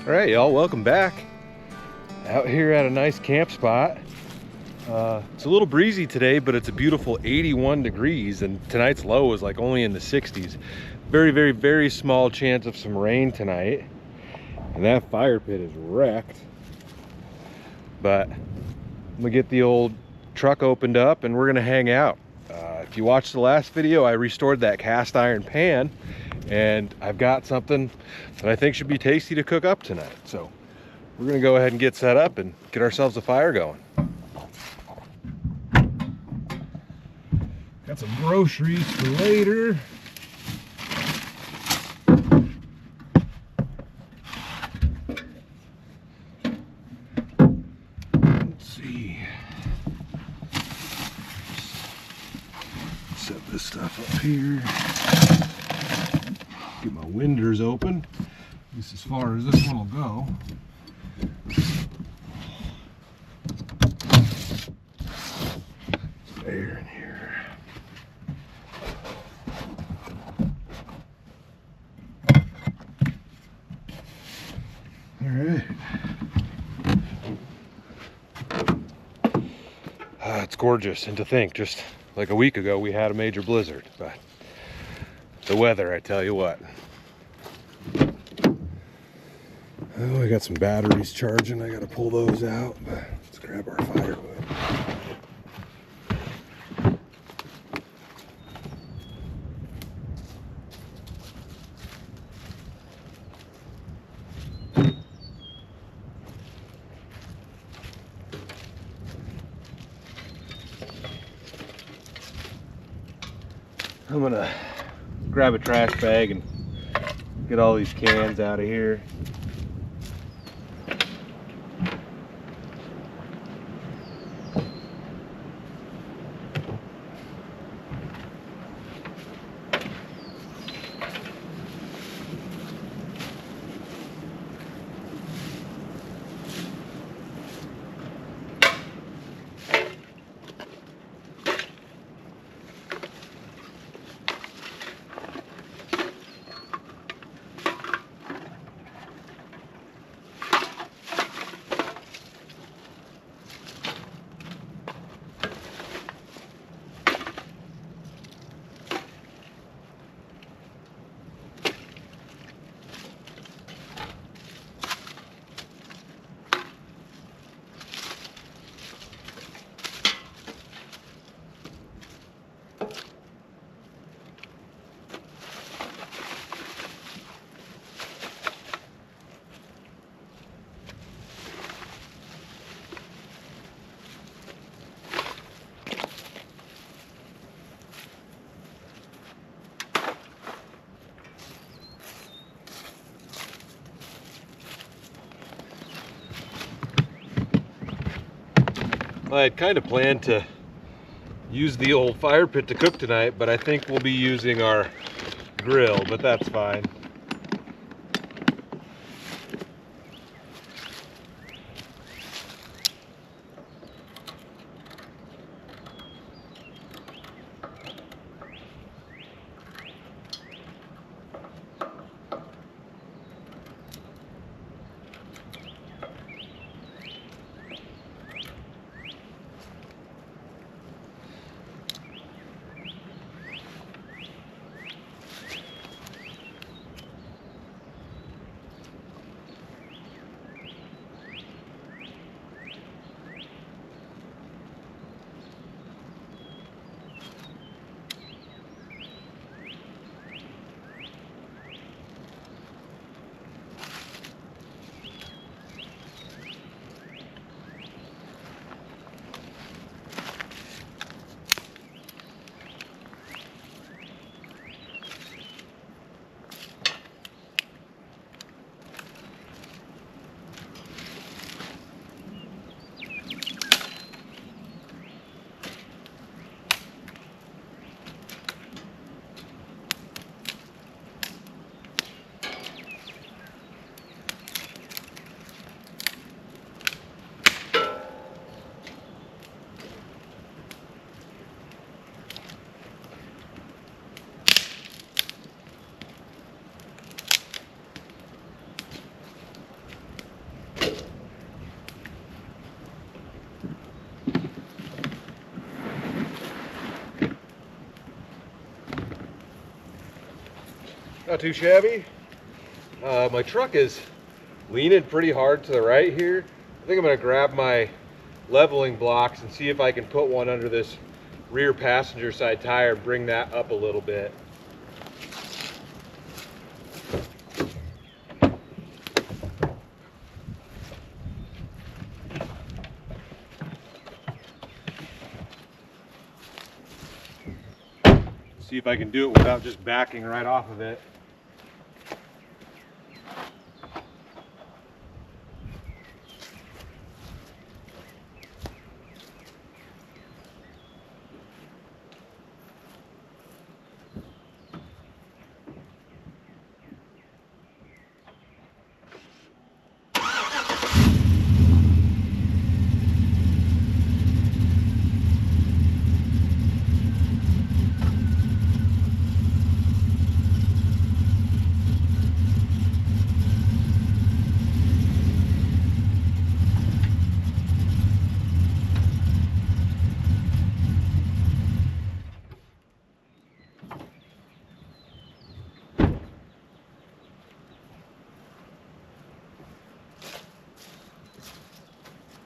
All right, y'all, welcome back. Out here at a nice camp spot. It's a little breezy today, but it's a beautiful 81 degrees, and tonight's low is like only in the 60s. Very small chance of some rain tonight. And that fire pit is wrecked. But I'm gonna get the old truck opened up and we're gonna hang out. If you watched the last video, I restored that cast iron pan, and I've got something that I think should be tasty to cook up tonight. So we're gonna go ahead and get set up and get ourselves a fire going. Got some groceries for later. Let's see. Set this stuff up here. Get my winders open. At least as far as this one will go. Air in here. All right. It's gorgeous, and to think, just like a week ago we had a major blizzard, but the weather, I tell you what. Oh, I got some batteries charging. I gotta pull those out, but let's grab our firewood. I'm gonna grab a trash bag and get all these cans out of here. I had kind of planned to use the old fire pit to cook tonight, but I think we'll be using our grill, but that's fine. Not too shabby. My truck is leaning pretty hard to the right here. I think I'm gonna grab my leveling blocks and see if I can put one under this rear passenger side tire and bring that up a little bit. See if I can do it without just backing right off of it.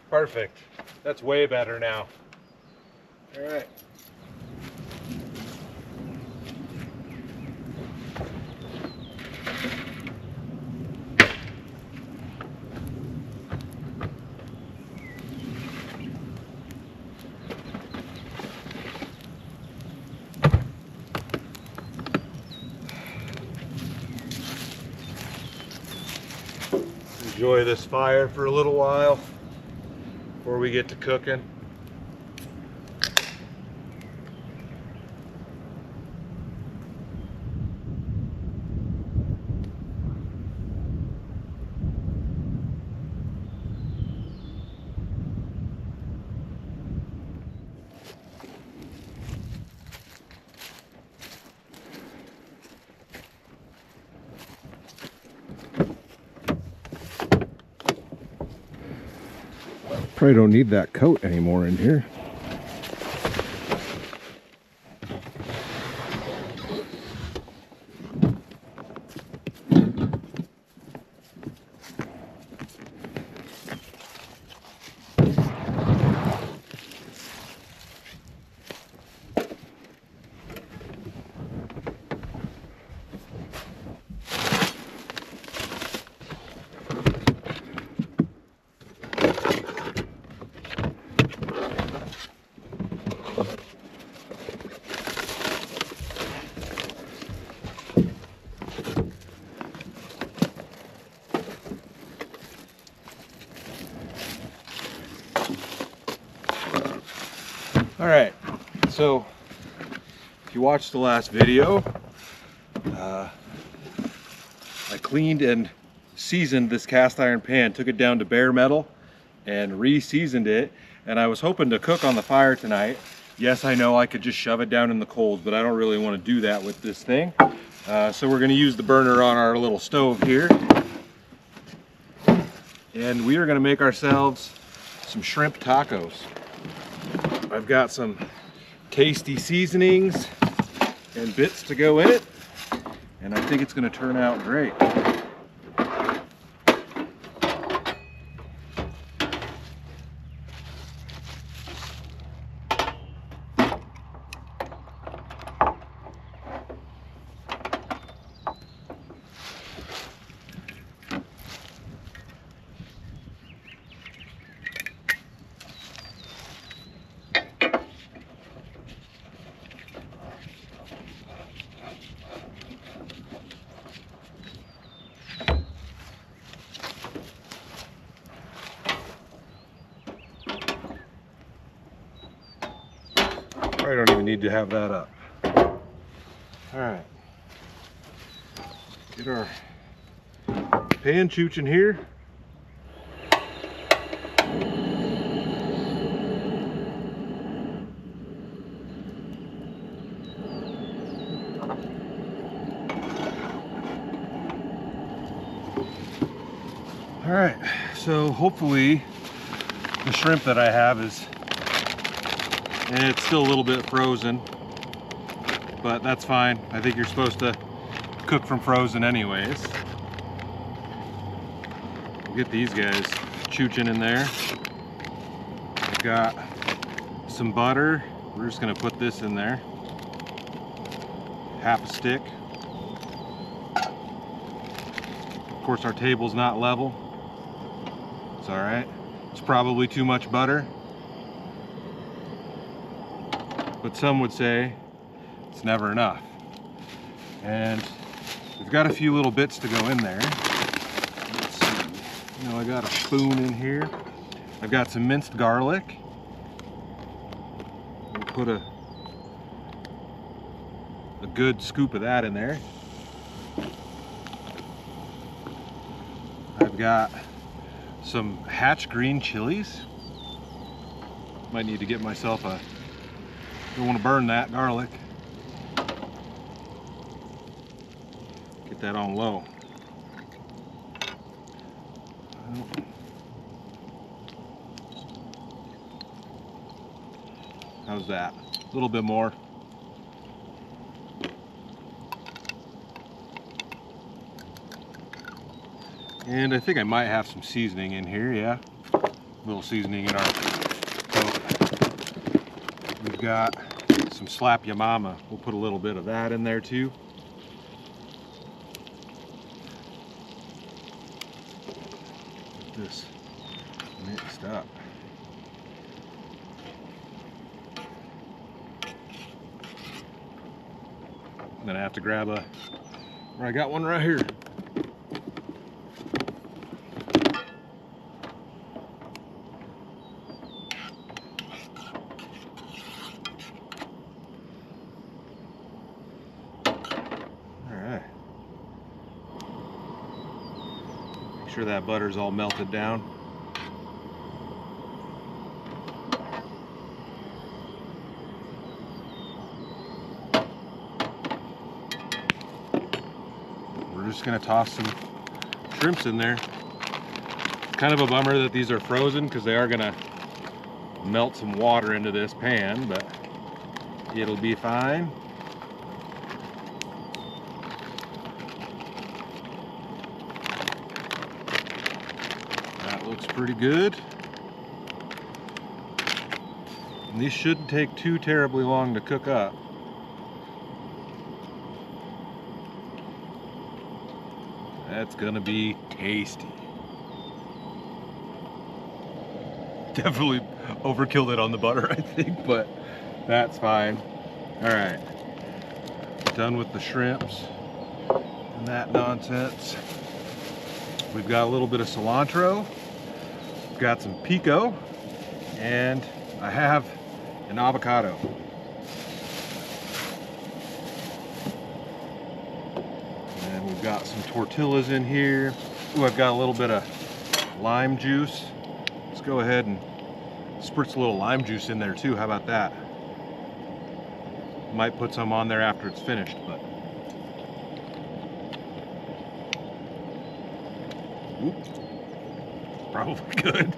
Perfect. That's way better now. All right. Enjoy this fire for a little while before we get to cooking. Probably don't need that coat anymore in here. All right, so if you watched the last video, I cleaned and seasoned this cast iron pan, took it down to bare metal and re-seasoned it, and I was hoping to cook on the fire tonight. Yes, I know I could just shove it down in the coals, but I don't really want to do that with this thing. So we're going to use the burner on our little stove here, and we are going to make ourselves some shrimp tacos. I've got some tasty seasonings and bits to go in it, and I think it's going to turn out great. I don't even need to have that up. All right, get our pan chooch in here. All right, so hopefully the shrimp that I have is, and it's still a little bit frozen, but that's fine. I think you're supposed to cook from frozen anyways. We'll get these guys chooching in there. I've got some butter. We're just gonna put this in there. Half a stick. Of course, our table's not level. It's all right. It's probably too much butter, but some would say it's never enough. And we've got a few little bits to go in there. Let's see. You know, I got a spoon in here. I've got some minced garlic. We'll put a good scoop of that in there. I've got some hatch green chilies. Might need to get myself a, don't want to burn that garlic. Get that on low. How's that? A little bit more. And I think I might have some seasoning in here, yeah. A little seasoning in our coat. We've got some Slap Ya Mama. We'll put a little bit of that in there too. Get this mixed up. I'm gonna have to grab a, I got one right here. Sure that butter's all melted down. We're just gonna toss some shrimps in there. Kind of a bummer that these are frozen because they are gonna melt some water into this pan, but it'll be fine. Looks pretty good. And these shouldn't take too terribly long to cook up. That's gonna be tasty. Definitely overkilled it on the butter, I think, but that's fine. All right, done with the shrimps and that nonsense. We've got a little bit of cilantro. Got some pico, and I have an avocado. And we've got some tortillas in here. Ooh, I've got a little bit of lime juice. Let's go ahead and spritz a little lime juice in there too. How about that? Might put some on there after it's finished, but oops. Probably good.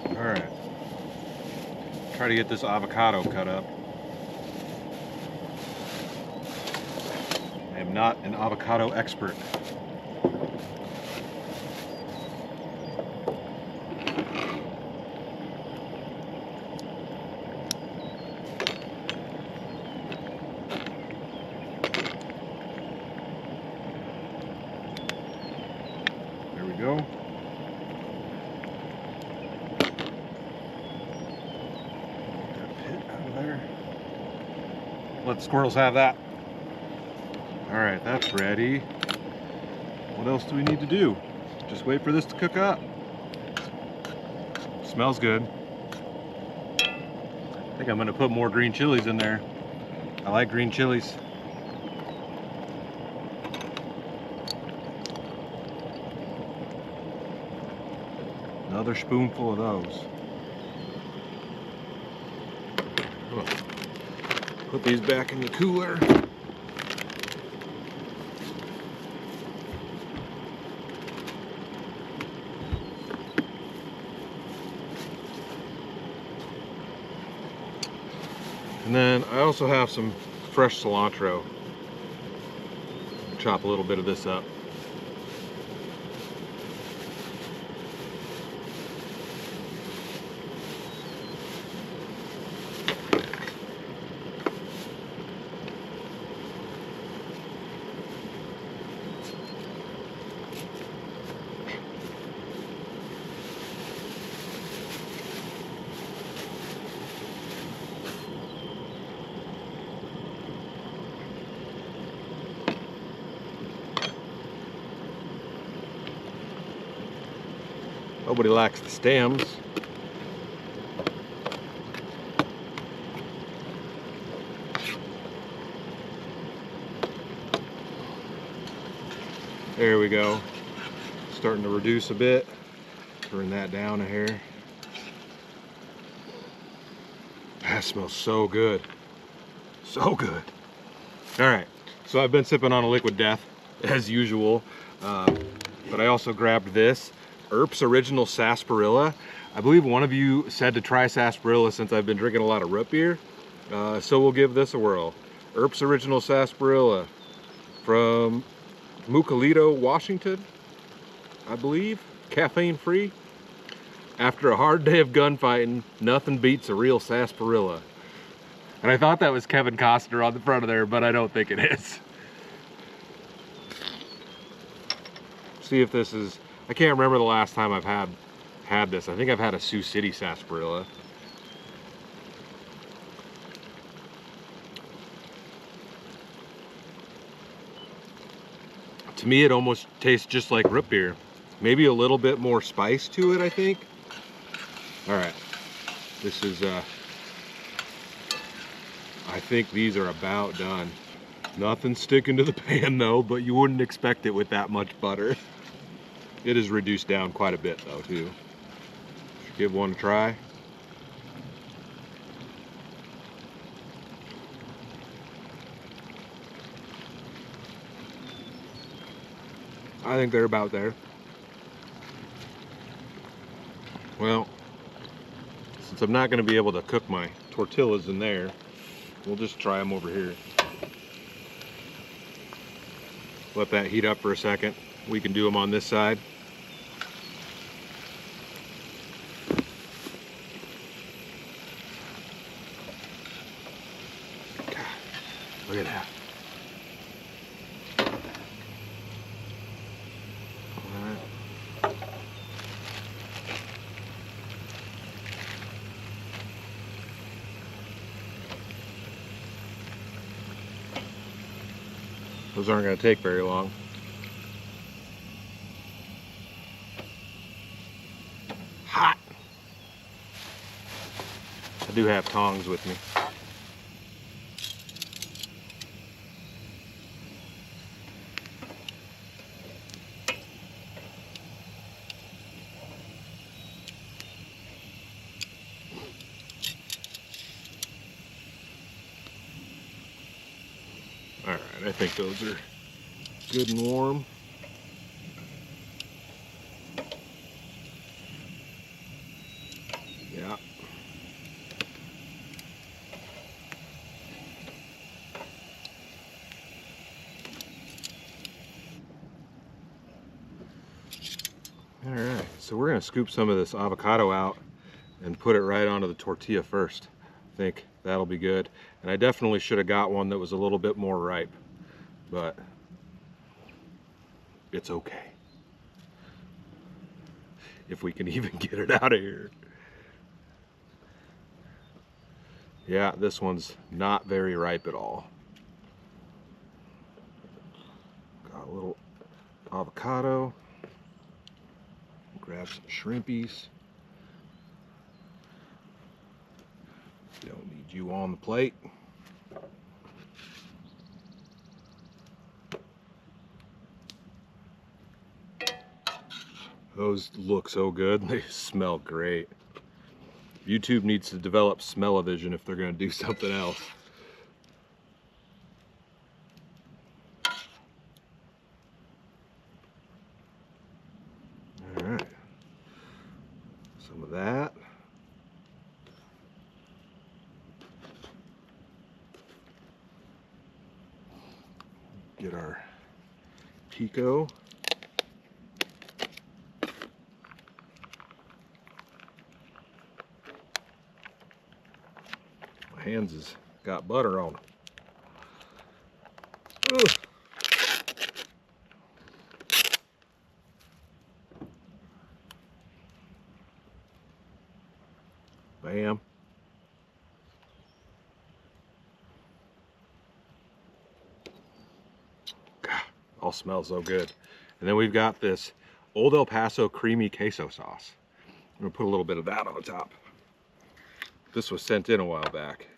All right. Try to get this avocado cut up. I am not an avocado expert. Go. Get that pit out of there. Let the squirrels have that. All right, that's ready. What else do we need to do? Just wait for this to cook up. Smells good. I think I'm gonna put more green chilies in there. I like green chilies. Another spoonful of those. Put these back in the cooler. And then I also have some fresh cilantro. Chop a little bit of this up. Nobody likes the stems. There we go. Starting to reduce a bit. Turn that down a hair. That smells so good. So good. All right, so I've been sipping on a liquid death as usual, but I also grabbed this Earp's Original Sarsaparilla. I believe one of you said to try sarsaparilla since I've been drinking a lot of root beer, so we'll give this a whirl. Earp's Original Sarsaparilla from Mucalito, Washington, I believe. Caffeine free. After a hard day of gunfighting, nothing beats a real sarsaparilla. And I thought that was Kevin Costner on the front of there, but I don't think it is. See if this is, I can't remember the last time I've had this. I think I've had a Sioux City sarsaparilla. To me, it almost tastes just like root beer. Maybe a little bit more spice to it, I think. All right, this is, I think these are about done. Nothing sticking to the pan though, but you wouldn't expect it with that much butter. It is reduced down quite a bit though too. Should give one a try. I think they're about there. Well, since I'm not going to be able to cook my tortillas in there, we'll just try them over here. Let that heat up for a second. We can do them on this side. God, look at that. Those aren't going to take very long. Hot! I do have tongs with me. Alright, I think those are good and warm. Yeah. Alright, so we're going to scoop some of this avocado out and put it right onto the tortilla first. I think that'll be good. And I definitely should have got one that was a little bit more ripe, but it's okay. If we can even get it out of here. Yeah, this one's not very ripe at all. Got a little avocado. Grab some shrimpies. Don't need you on the plate. Those look so good. They smell great. YouTube needs to develop smell-o-vision if they're going to do something else. All right. Some of that. Get our pico. My hands has got butter on them. Ugh. Bam. God, all smells so good. And then we've got this Old El Paso creamy queso sauce. I'm gonna put a little bit of that on top. This was sent in a while back.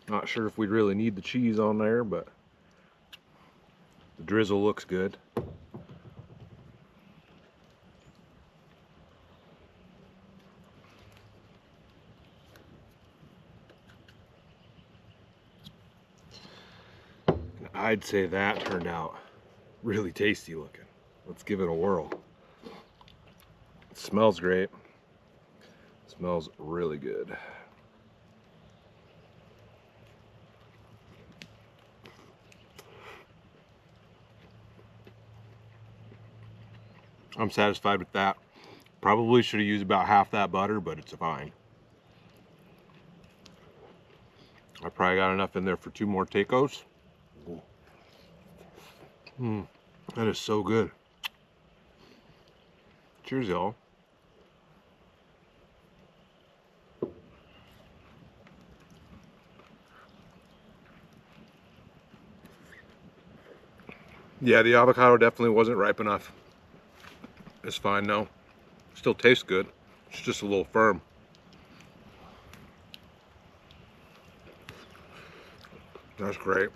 Not sure if we'd really need the cheese on there, but the drizzle looks good. I'd say that turned out really tasty looking. Let's give it a whirl. It smells great. It smells really good. I'm satisfied with that. Probably should have used about half that butter, but it's fine. I probably got enough in there for 2 more tacos. That is so good. Cheers, y'all. Yeah, the avocado definitely wasn't ripe enough. It's fine though. Still tastes good. It's just a little firm. That's great.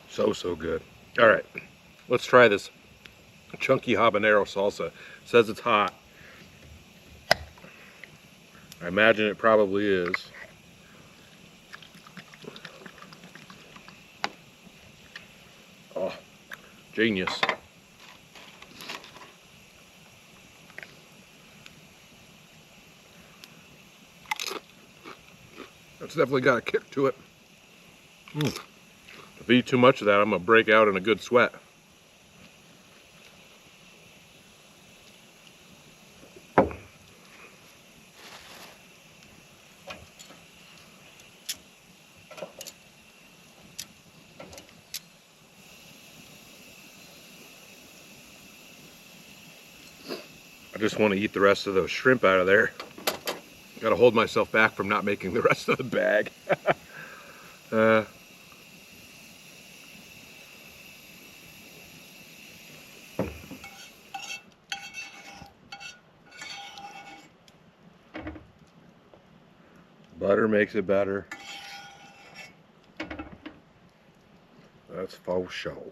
So good. All right, let's try this chunky habanero salsa. It says it's hot. I imagine it probably is. Oh, genius. That's definitely got a kick to it. If I eat too much of that, I'm gonna break out in a good sweat. I just want to eat the rest of those shrimp out of there. Gotta hold myself back from not making the rest of the bag. Butter makes it better. That's faux show.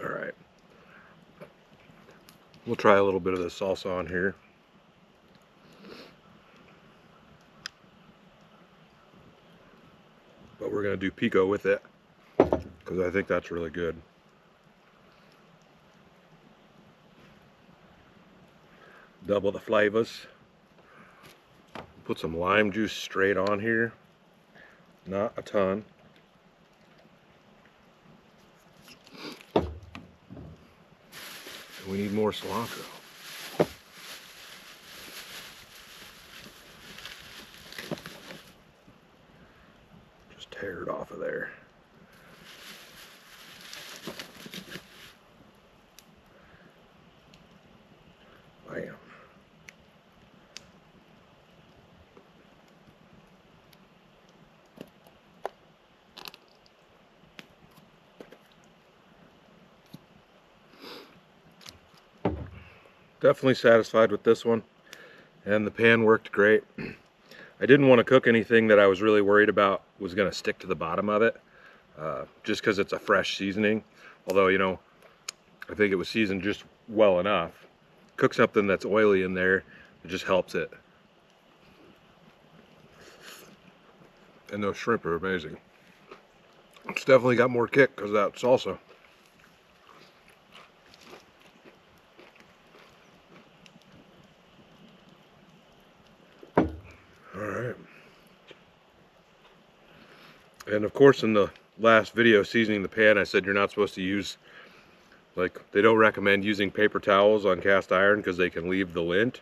All right. We'll try a little bit of the salsa on here. But we're gonna do pico with it because I think that's really good. Double the flavors. Put some lime juice straight on here. Not a ton. We need more cilantro. Just tear it off of there. Bam. Definitely satisfied with this one, and the pan worked great. I didn't want to cook anything that I was really worried about was going to stick to the bottom of it, just because it's a fresh seasoning. Although, you know, I think it was seasoned just well enough. Cook something that's oily in there, it just helps it. And those shrimp are amazing. It's definitely got more kick because of that salsa. And of course, in the last video seasoning the pan, I said you're not supposed to use, like, they don't recommend using paper towels on cast iron because they can leave the lint.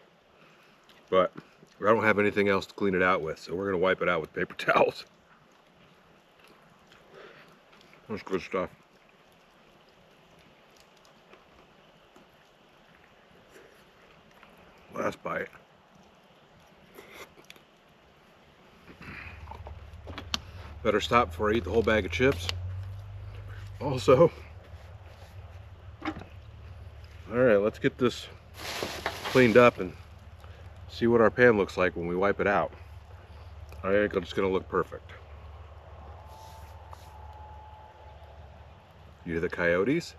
But I don't have anything else to clean it out with, so we're going to wipe it out with paper towels. That's good stuff. Last bite. Better stop before I eat the whole bag of chips. Also, alright, let's get this cleaned up and see what our pan looks like when we wipe it out. I think it's going to look perfect. You hear the coyotes?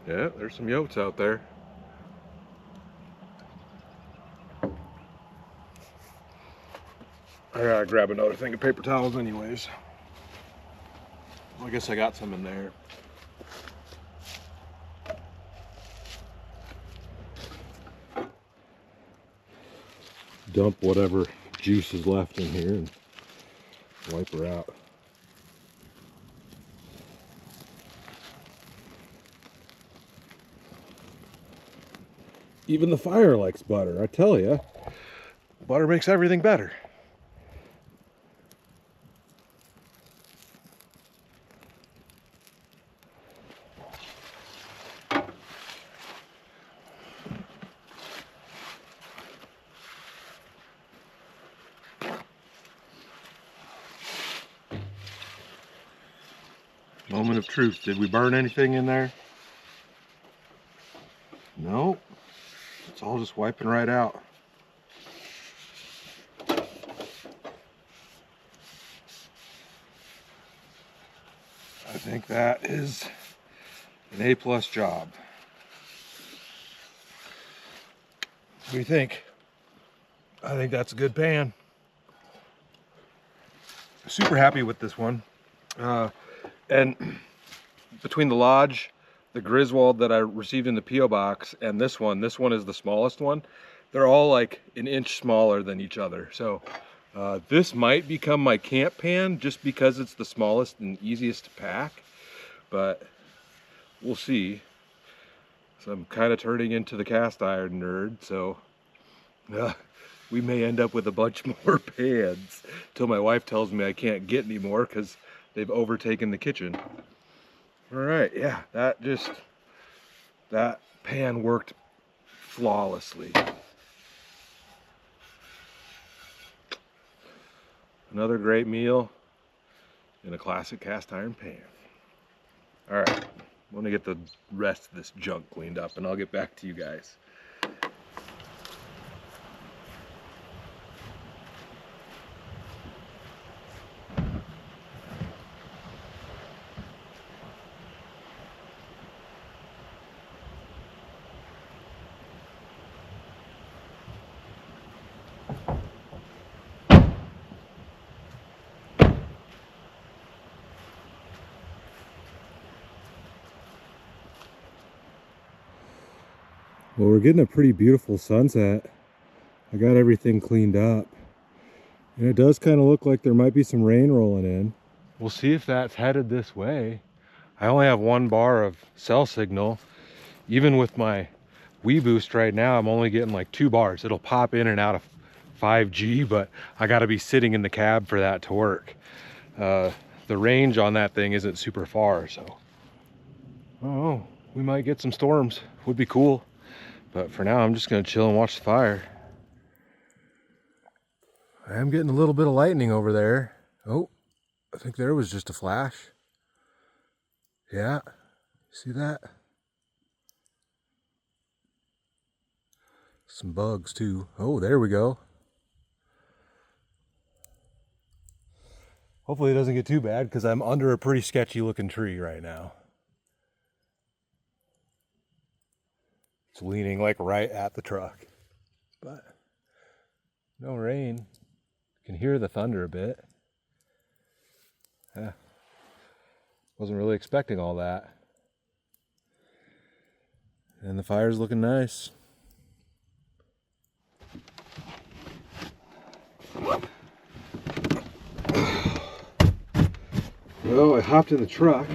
Yeah, there's some yotes out there. I gotta grab another thing of paper towels anyways. Well, I guess I got some in there. Dump whatever juice is left in here and wipe her out. Even the fire likes butter, I tell you. Butter makes everything better. Moment of truth. Did we burn anything in there? No. It's all just wiping right out. I think that is an A+ job. What do you think? I think that's a good pan. Super happy with this one. And between the Lodge, the Griswold that I received in the P.O. box, and this one is the smallest one. They're all like an inch smaller than each other. So this might become my camp pan just because it's the smallest and easiest to pack, but we'll see. So I'm kind of turning into the cast iron nerd, so we may end up with a bunch more pans till my wife tells me I can't get any more because they've overtaken the kitchen. All right, yeah, that pan worked flawlessly. Another great meal in a classic cast iron pan. All right, I'm gonna get the rest of this junk cleaned up and I'll get back to you guys. Well, we're getting a pretty beautiful sunset. I got everything cleaned up. And it does kind of look like there might be some rain rolling in. We'll see if that's headed this way. I only have 1 bar of cell signal. Even with my WeBoost right now, I'm only getting like 2 bars. It'll pop in and out of 5G, but I gotta be sitting in the cab for that to work. The range on that thing isn't super far, so. Oh, we might get some storms. Would be cool. But for now, I'm just gonna chill and watch the fire. I am getting a little bit of lightning over there. Oh, I think there was just a flash. Yeah, see that? Some bugs too. Oh, there we go. Hopefully it doesn't get too bad because I'm under a pretty sketchy looking tree right now. It's leaning like right at the truck, but no rain. You can hear the thunder a bit. Yeah, wasn't really expecting all that. And the fire's looking nice. Well, I hopped in the truck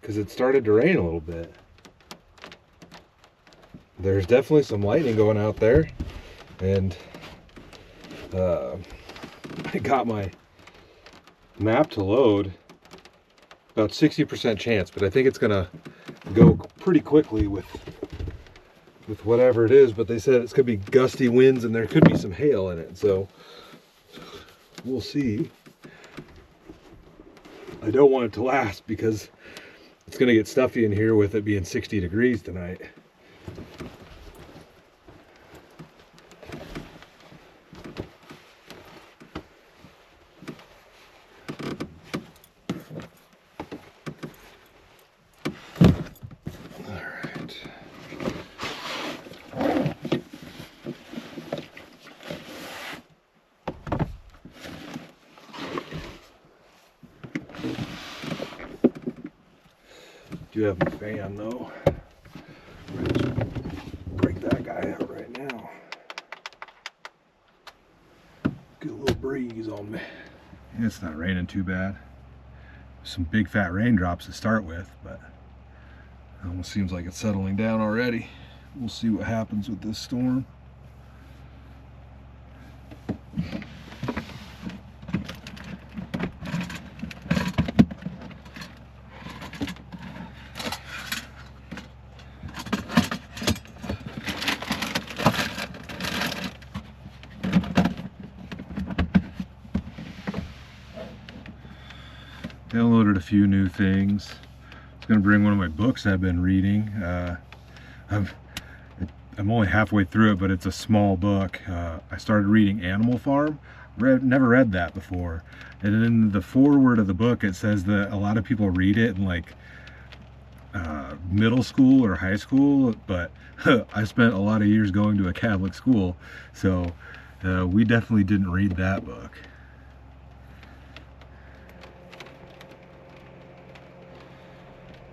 because it started to rain a little bit. There's definitely some lightning going out there, and I got my map to load. About 60% chance, but I think it's gonna go pretty quickly with whatever it is. But they said it's gonna be gusty winds and there could be some hail in it, so we'll see. I don't want it to last because it's gonna get stuffy in here with it being 60 degrees tonight. Do have a fan though. Break that guy out right now. Get a little breeze on me. It's not raining too bad. Some big fat raindrops to start with, but it almost seems like it's settling down already. We'll see what happens with this storm. Downloaded a few new things. I was going to bring one of my books I've been reading. I'm only halfway through it, but it's a small book. I started reading Animal Farm. Never read that before. And in the foreword of the book, it says that a lot of people read it in like middle school or high school, but I spent a lot of years going to a Catholic school, so we definitely didn't read that book.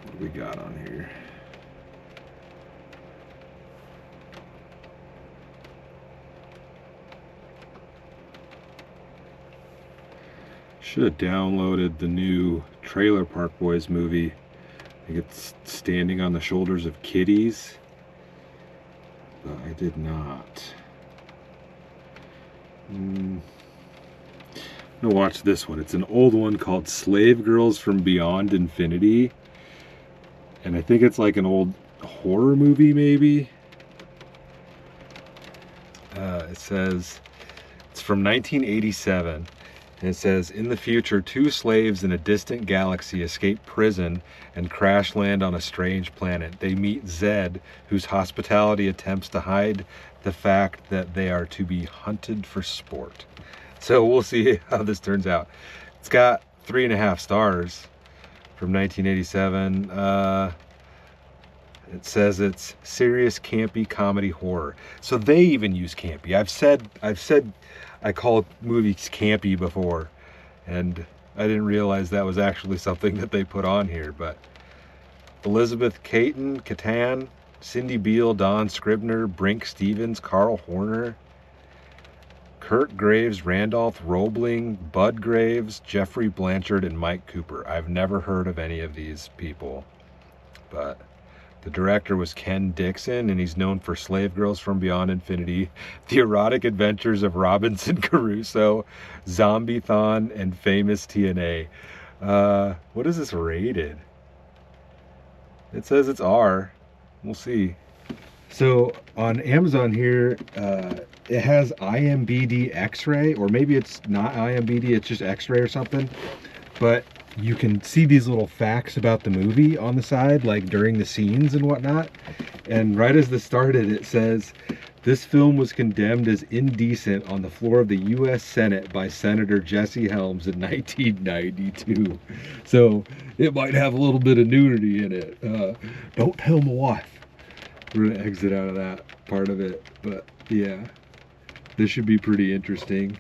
What do we got on here? Should have downloaded the new Trailer Park Boys movie. I think it's Standing on the Shoulders of Kiddies, but I did not. I'm gonna watch this one. It's an old one called Slave Girls from Beyond Infinity, and I think it's like an old horror movie maybe. It says it's from 1987. And it says, in the future, two slaves in a distant galaxy escape prison and crash land on a strange planet. They meet Zed, whose hospitality attempts to hide the fact that they are to be hunted for sport. So we'll see how this turns out. It's got 3.5 stars from 1987. It says it's serious, campy comedy horror. So they even use campy. I've said I call movies campy before, and I didn't realize that was actually something that they put on here. But Elizabeth Catan, Cindy Beale, Don Scribner, Brink Stevens, Carl Horner, Kurt Graves, Randolph Roebling, Bud Graves, Jeffrey Blanchard, and Mike Cooper. I've never heard of any of these people, but the director was Ken Dixon, and he's known for Slave Girls from Beyond Infinity, The Erotic Adventures of Robinson Crusoe, Zombie-thon, and Famous TNA. What is this rated? It says it's R. We'll see. So on Amazon here, it has IMDb X-ray, or maybe it's not IMDb, it's just X-ray or something. But you can see these little facts about the movie on the side, like during the scenes and whatnot. And right as this started, it says, this film was condemned as indecent on the floor of the U.S. Senate by Senator Jesse Helms in 1992. So it might have a little bit of nudity in it. Don't tell my wife. We're gonna exit out of that part of it. But yeah, this should be pretty interesting.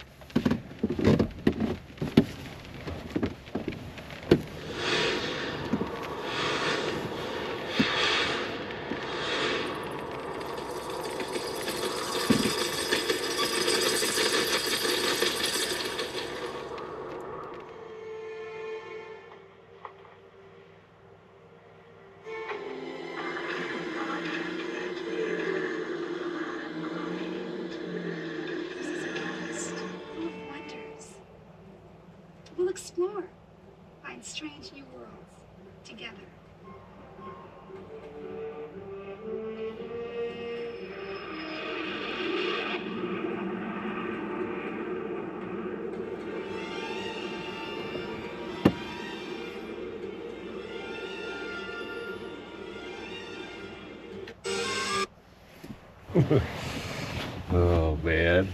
explore, find strange new worlds together. Oh man.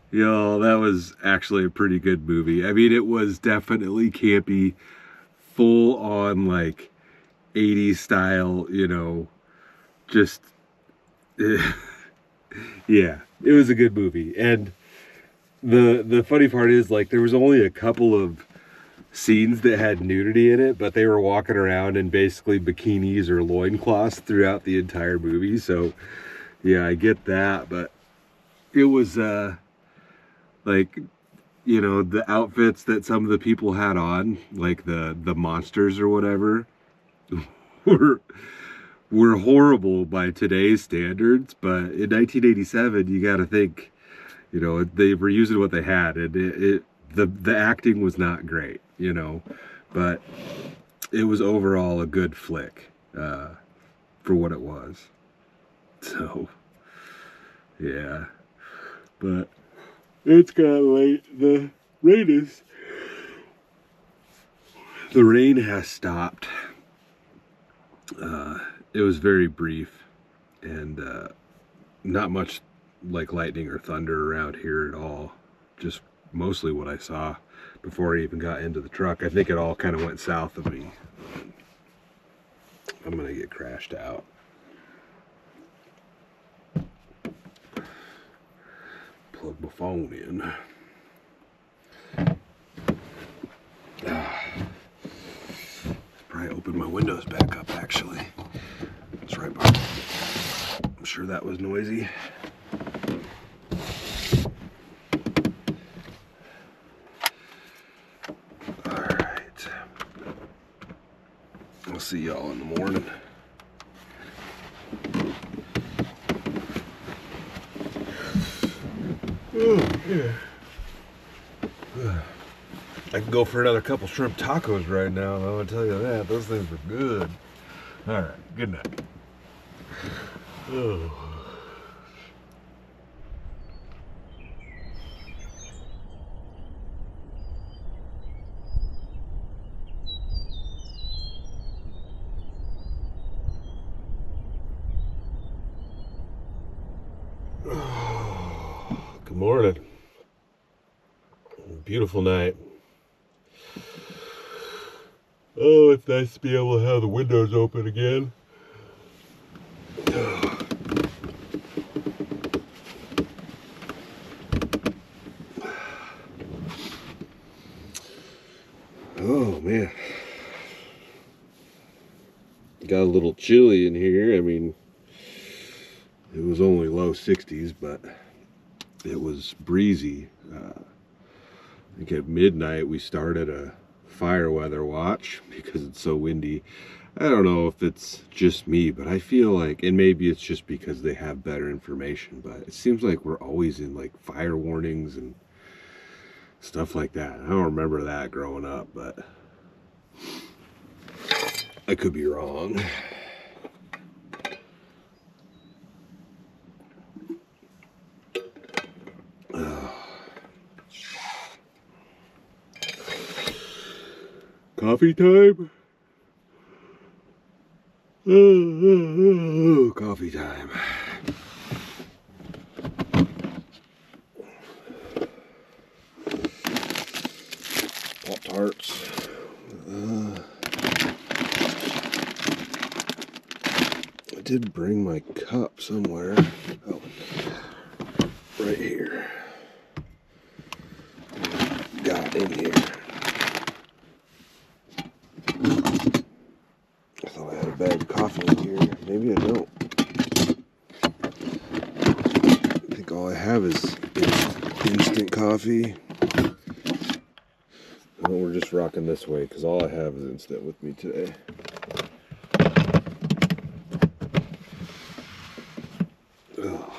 Yo, that was actually a pretty good movie. I mean, it was definitely campy, full on like 80s style, you know, just yeah, it was a good movie. And the funny part is, like, there was only a couple of scenes that had nudity in it, but they were walking around in basically bikinis or loincloths throughout the entire movie. So yeah, I get that, but it was like, you know, the outfits that some of the people had on, like the monsters or whatever, were horrible by today's standards. But in 1987, you got to think, you know, they were using what they had, and the acting was not great, you know, but it was overall a good flick for what it was. So yeah, but it's got late. The rain has stopped. It was very brief, and not much like lightning or thunder around here at all. Just mostly what I saw before I even got into the truck. I think it all kind of went south of me. I'm gonna get crashed out. Plug my phone in. Probably open my windows back up, actually. That's right, Bob. I'm sure that was noisy. Alright. I'll see y'all in the morning. Oh, yeah. I can go for another couple shrimp tacos right now, I'm gonna tell you that. Those things were good. Alright, good night. Oh. Good morning. Beautiful night. Oh, it's nice to be able to have the windows open again. Oh man, got a little chilly in here. I mean, it was only low 60s, but it was breezy. I think at midnight we started a fire weather watch because it's so windy. I don't know if it's just me, but I feel like, and maybe it's just because they have better information, but it seems like we're always in like fire warnings and stuff like that. I don't remember that growing up, but I could be wrong. Coffee time? Coffee time. Pop-Tarts. I did bring my cup somewhere. Oh, right here. Got in here. I thought I had a bag of coffee in here. Maybe I don't. I think all I have is instant coffee. Well, we're just rocking this way because all I have is instant with me today. Oh.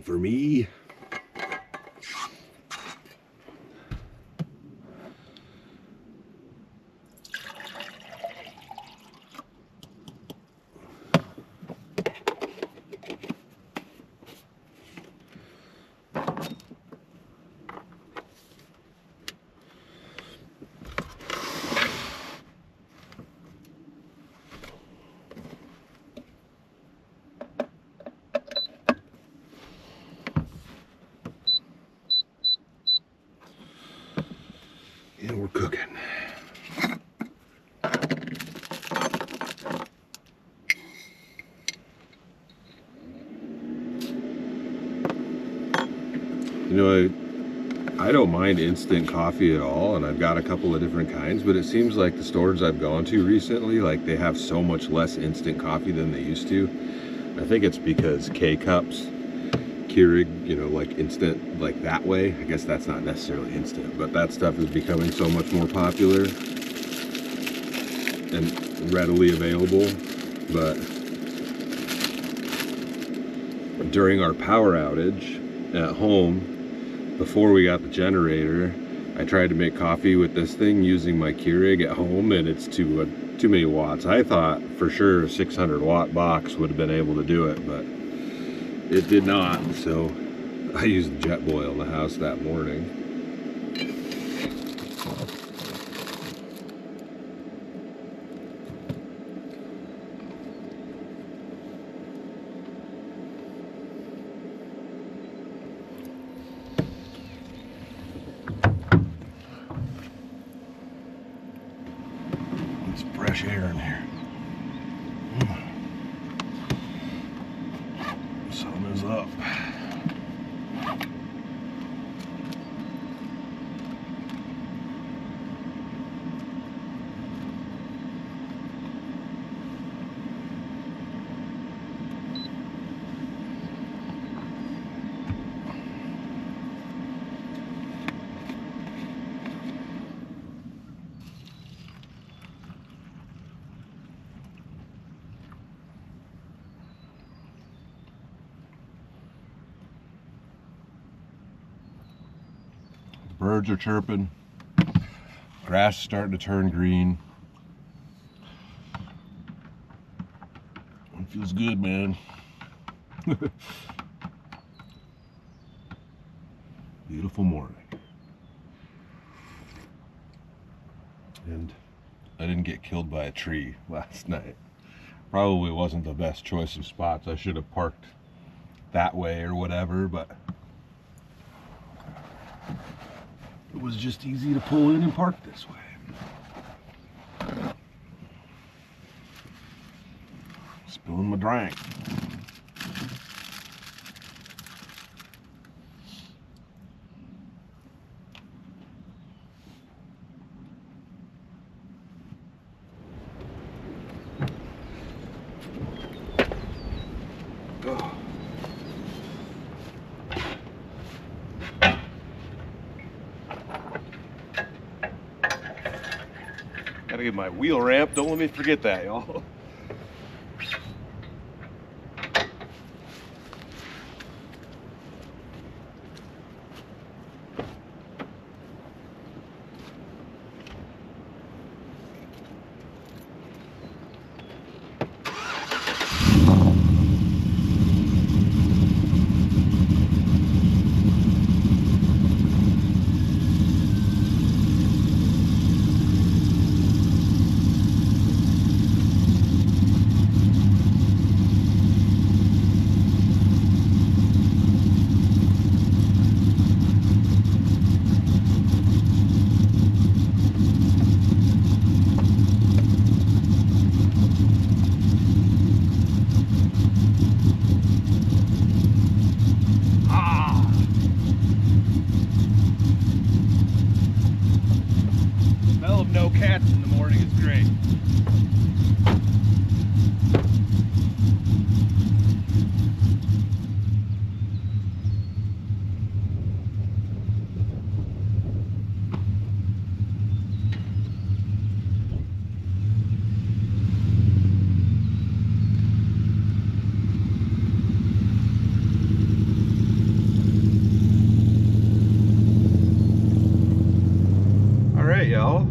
for me. And we're cooking. You know, I don't mind instant coffee at all, and I've got a couple of different kinds, but it seems like the stores I've gone to recently, like they have so much less instant coffee than they used to. I think it's because K-Cups, Keurig, you know, like instant, like that way. I guess that's not necessarily instant, but that stuff is becoming so much more popular and readily available. But during our power outage at home, before we got the generator, I tried to make coffee with this thing using my Keurig at home, and it's too many watts. I thought for sure a 600 watt box would have been able to do it, but it did not. So I used jet boil in the house that morning. It's fresh air in here. Sun is up. Birds are chirping. Grass is starting to turn green. It feels good, man. Beautiful morning. And I didn't get killed by a tree last night. Probably wasn't the best choice of spots. I should have parked that way or whatever, but it was just easy to pull in and park this way. Spilling my drink. Oh. Gotta get my wheel ramp. Don't let me forget that, y'all. Smell of no cats in the morning is great. right, y'all.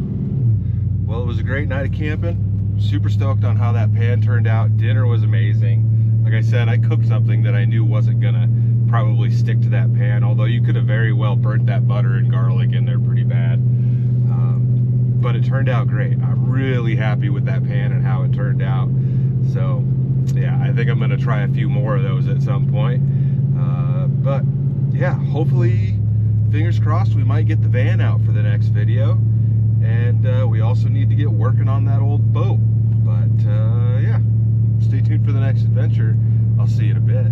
Well, it was a great night of camping. Super stoked on how that pan turned out. Dinner was amazing. Like I said, I cooked something that I knew wasn't gonna probably stick to that pan, although you could have very well burnt that butter and garlic in there pretty bad. But it turned out great. I'm really happy with that pan and how it turned out. So yeah, I think I'm gonna try a few more of those at some point. But yeah, hopefully, fingers crossed, we might get the van out for the next video. And we also need to get working on that old boat. But yeah, stay tuned for the next adventure. I'll see you in a bit.